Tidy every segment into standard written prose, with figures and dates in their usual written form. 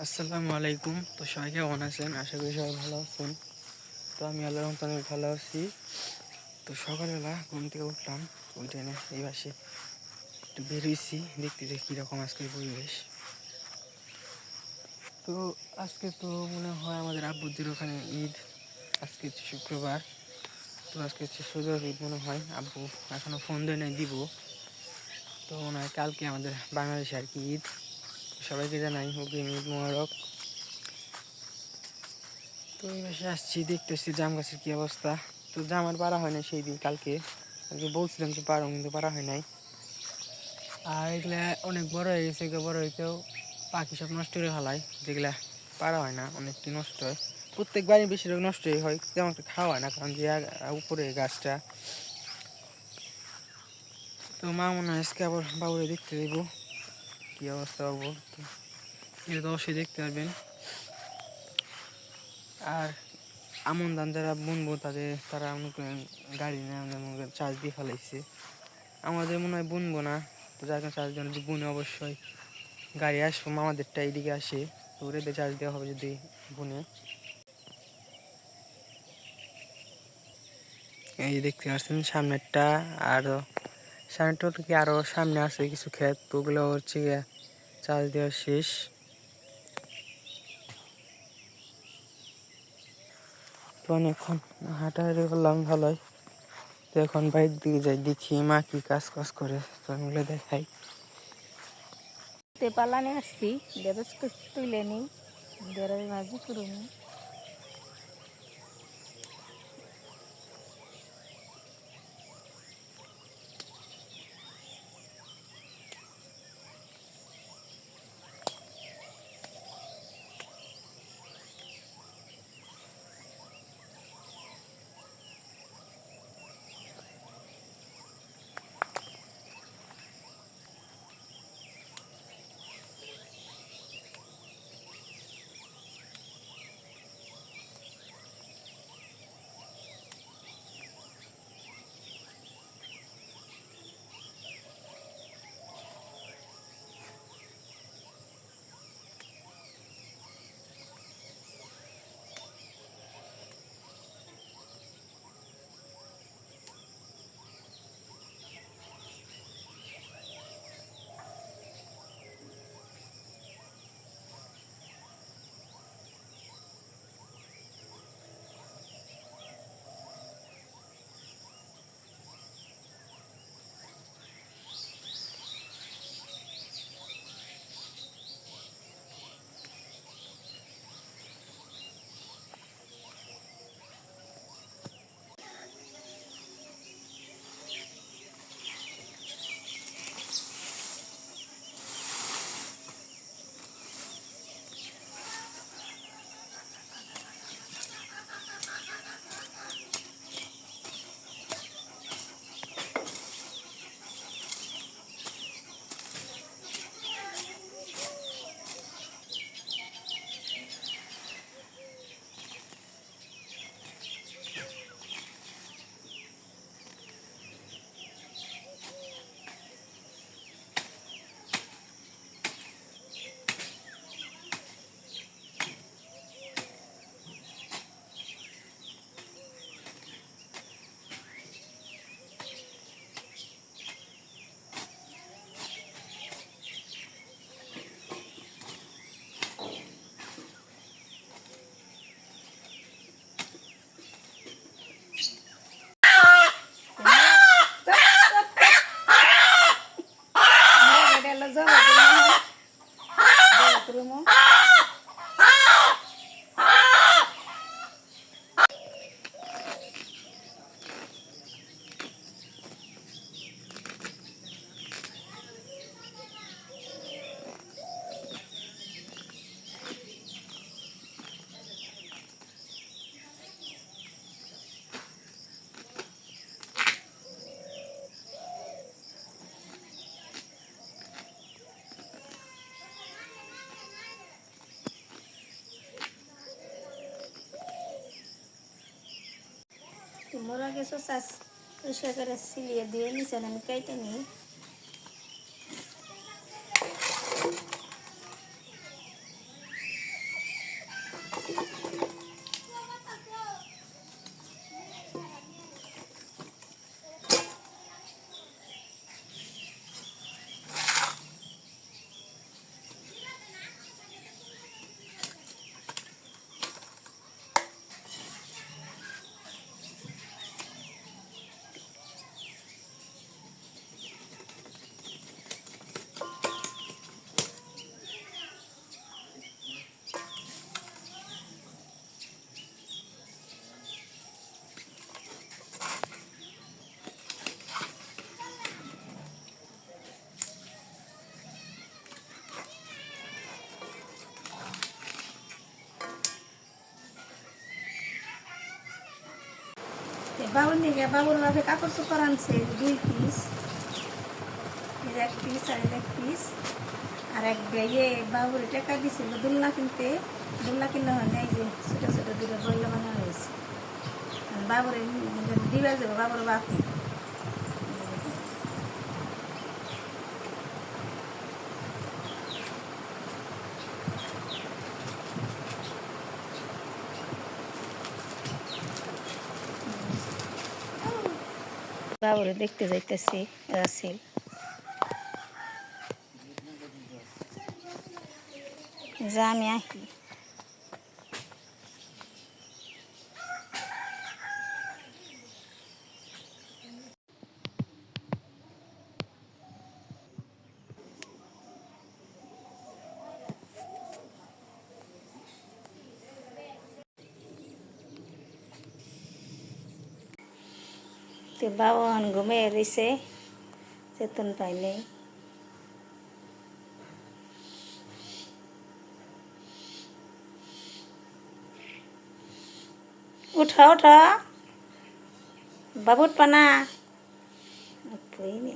আসসালামু আলাইকুম। তো সবাই কেমন আছেন? আশা করি সবাই ভালো আছেন। তো আমি আল্লাহর রহমতে অনেক ভালো আছি। তো সকালবেলা ঘুম থেকে উঠলাম, উঠে না এই পাশে একটু বেরিয়েছি দেখতে যে কীরকম আজকের পরিবেশ। তো আজকে তো মনে হয় আমাদের আব্বুদের ওখানে ঈদ, আজকে হচ্ছে শুক্রবার। তো আজকে হচ্ছে সৌদি ঈদ মনে হয়। আব্বু এখনও ফোন দেয় নাই, দিব। তো মনে হয় কালকে আমাদের বাংলাদেশে আর কি ঈদ। সবাইকে জানাই অগ্রিম ঈদ মোবারক। তো এই মাসে আসছি, দেখতেছি জাম গাছের কী অবস্থা। তো জাম আর পারা হয় না সেই দিন, কালকে বলছিলাম যে পারো, কিন্তু পারা হয় নাই। আর এগুলা অনেক বড় হয়ে গেছে, এগুলো বড় হইতেও পাখি সব নষ্ট করে ফেলায়, যেগুলা পারা হয় না, অনেকটি নষ্ট হয়। প্রত্যেকবারই বেশিরভাগ নষ্টই হয়, তেমন একটা খাওয়া হয় না, কারণ যে উপরে গাছটা। তো মা মনে হয় আজকে আবার বাবুরে দেখতে দেবো কী অবস্থা বাবু। তো এটা তো অবশ্যই দেখতে পারবেন। আর আমন ধান যারা বুনবো তারা মনে করেন গাড়ি নিয়ে আমাদের চার্জ দিয়ে ফেলাইছে। আমাদের মনে হয় বুনবো না, তো যার কারণে চার্জ দেওয়ার বুনে অবশ্যই গাড়ি আসবো, আমাদেরটা এইদিকে আসে, তো ওটাতে চার্জ দেওয়া হবে যদি বুনে। এই যে দেখতে পাচ্ছেন সামনেরটা, আরও সামনেরটা কি আরও সামনে আছে কিছু ক্ষেত, তো ওগুলো হচ্ছে গিয়ে চার্জ দেওয়া শেষ। তো অনেকক্ষণ হাঁটাহাঁটি করলাম ভালোই। তো এখন বাইরের দিকে যাই, দেখি মা কি কাজ করে, তো আমি ওগুলো দেখাই। পালানে আসছি, বেরোজ তুলে নিই, বেরোজ ভাজি করুন। মোরা গেছো চাষ পরিষ্কার করে সিলিয়ে দিয়ে নিচে আমি কেটে নিই। বাবুর নিয়ে বাবুর বাপে কাপড় চোপড় আনছে 2 পিস, এক পিস আর এক পিস। আর এক ইয়ে বাবুর টাকা দিছিল দোলনা কিনতে, দোলনা কিনা হয় না, এই যে ছোটো ছোটো দুটো বইলা বানানো হয়েছে। বাবুরে দিবে যাবে বাবুর বাপে। বাবুরে দেখতে যাইতেছি রাসেল। যা আমি আহি তো বাবা ঘুমিয়ে রয়েছে, চেতন পাইনি। উঠা উঠা বাবু উঠবা না, উঠবই।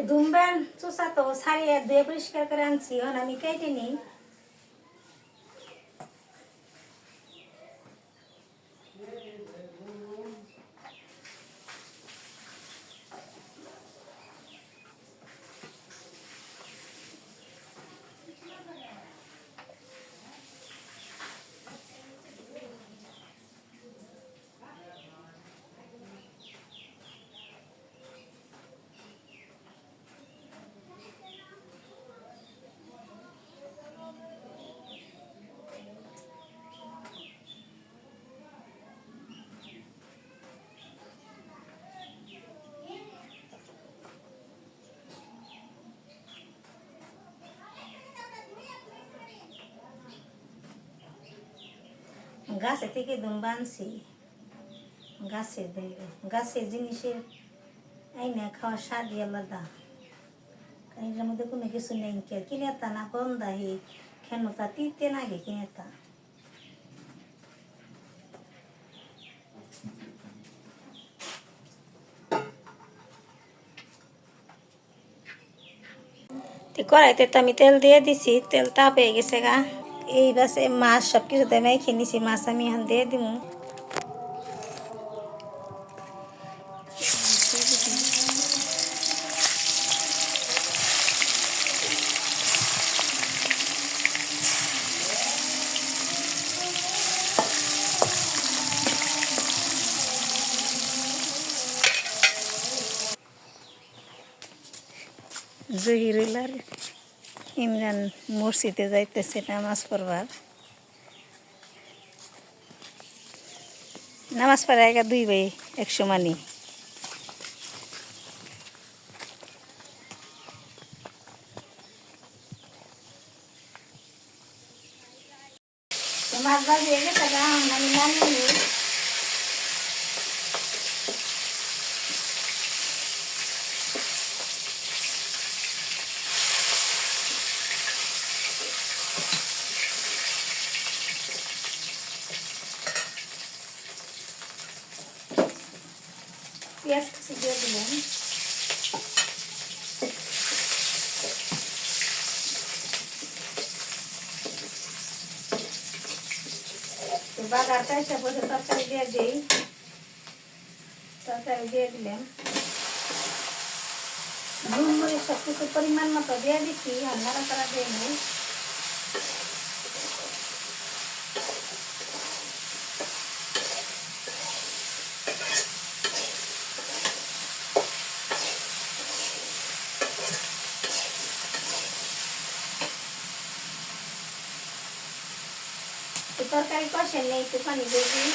ধুমবেন চোষা তো ছাড়িয়ে ধুয়ে পরিষ্কার করে আনছি, এখন আমি কেটে নিই। গাছে থেকে দুম্বা আনছি, গাছের দুম্বা, গাছের জিনিসের আইনা খাওয়ার স্বাদই আলাদা। এটার মধ্যে কোনো কিছু নেই, কিনে তা না কম দাহি খেনতা তিতে নাগে কিনে তা। কড়াইতে তো আমি তেল দিয়ে দিছি, তেল তাপ হয়ে গেছে গা। এই বাসে মাছ সব কিছুতে মেখে নিছি, মাছ আমি এখন দিয়ে দিব। জহিরুল আর ইমরান মসজিদে যাইতেছে নামাজ পড়বার। নামাজ পড়ে আগে 2 ভাই 1 সমানই। মাছ ভাজি হয়ে গেছে, আমি নামিয়ে নিই। পেঁয়াজ কুচি দিয়ে দিলাম। বাগারটা এসে বসে তরকারি দিয়ে দিই, তরকারি দিয়ে দিলাম। নুন মরিচ সব কিছু পরিমাণ মতো দিয়ে দিচ্ছি, আর নাড়াচাড়া দিয়ে নিই। তরকারি কষে নেই, একটু পানি দিয়ে দিই।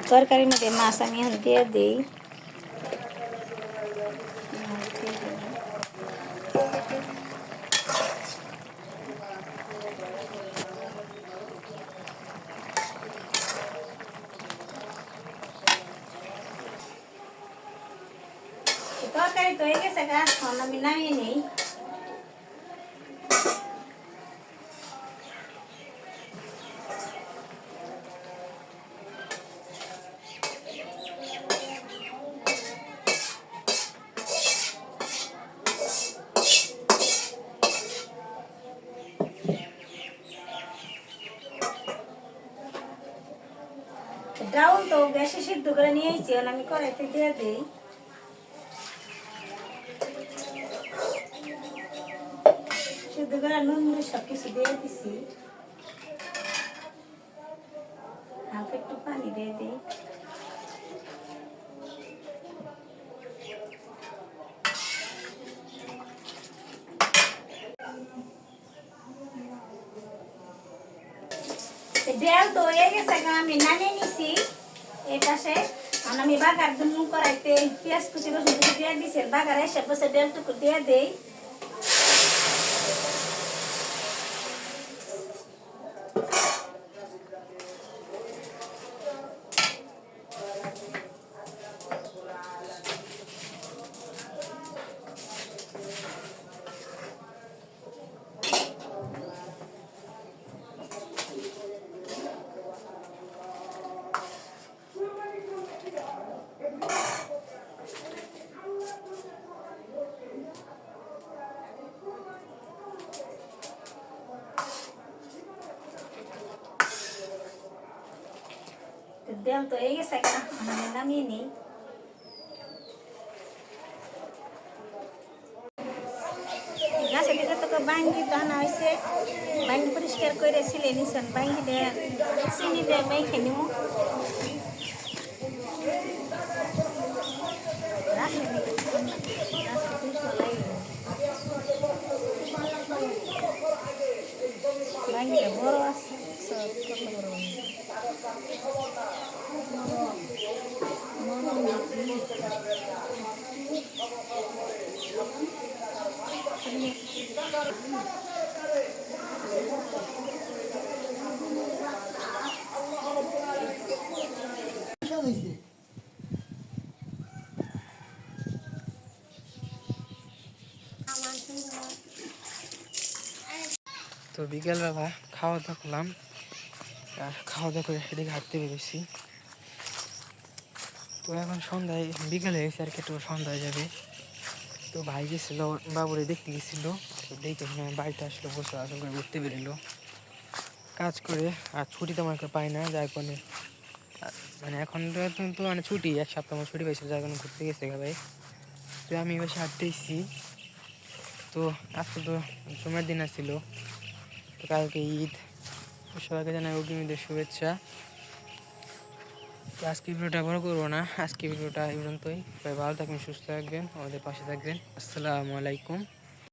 তরকারির মধ্যে মাছ আমি এখন দিয়ে দিই। তরকারি তো হয়ে গেছে গা, এখন আমি নামিয়ে নিই। ডাউল তো গ্যাসে সিদ্ধ করে নিয়ে এসেছি, এখন আমি কড়াইতে দিয়ে দিই। সিদ্ধ করে নুন মুড়ি সব কিছু দিয়ে দিছি। হালকা একটু পানি দিয়ে দিই। ডাল তো হয়ে গেছে গা, আমি নামিয়ে নিছি। এই পাশে আমি বাগার দুমু করাইতে পেঁয়াজ কুচি রসুন কুচি দিয়ে দিছি, বাগার এসে বসে ডালটুকু দিয়ে দেই। ডাল তো হয়ে গেছে গা, আমি নামিয়ে নিই। গাছের দিকে তো বাঙ্গি দানা হয়েছে, বাঙ্গি পরিষ্কার করে ছিলে নিছেন, বাঙ্গি দিয়ে চিনি দিয়ে মেখে নিব। বাঙ্গিটা বড় আছে, কত বড় বাঙ্গি। তো বিকেলবেলা খাওয়া দাওয়া করলাম, আর খাওয়া দাওয়া করে সেদিকে হাঁটতে বেরোছি। তো এখন সন্ধ্যায় বিকেলে গেছে আর কি, একটু সন্ধ্যা হয়ে যাবে। তো ভাই গেছিলো বাবুরে দেখতে গেছিলো, তো দেখে বাড়িতে আসলো, বসে আসল করে ঘুরতে বেরোলো কাজ করে। আর ছুটি তেমন একটা পাই না, যার কারণে মানে এখন তো মানে ছুটি, 1 সপ্তাহ আমার ছুটি পাইছিল, যার কারণে ঘুরতে গেছে ভাই। তো আমি এবার হাঁটতে এসেছি। তো আজকে তো সময়ের দিন আসছিল, তো কালকে ঈদ, সবাইকে জানাই অগ্রিম ঈদের শুভেচ্ছা। তো আজকে ভিডিওটা বড় করবো না, আজকে ভিডিওটা এই পর্যন্তই। সবাই ভালো থাকবেন, সুস্থ থাকবেন, আমাদের পাশে থাকবেন। আসসালামু আলাইকুম।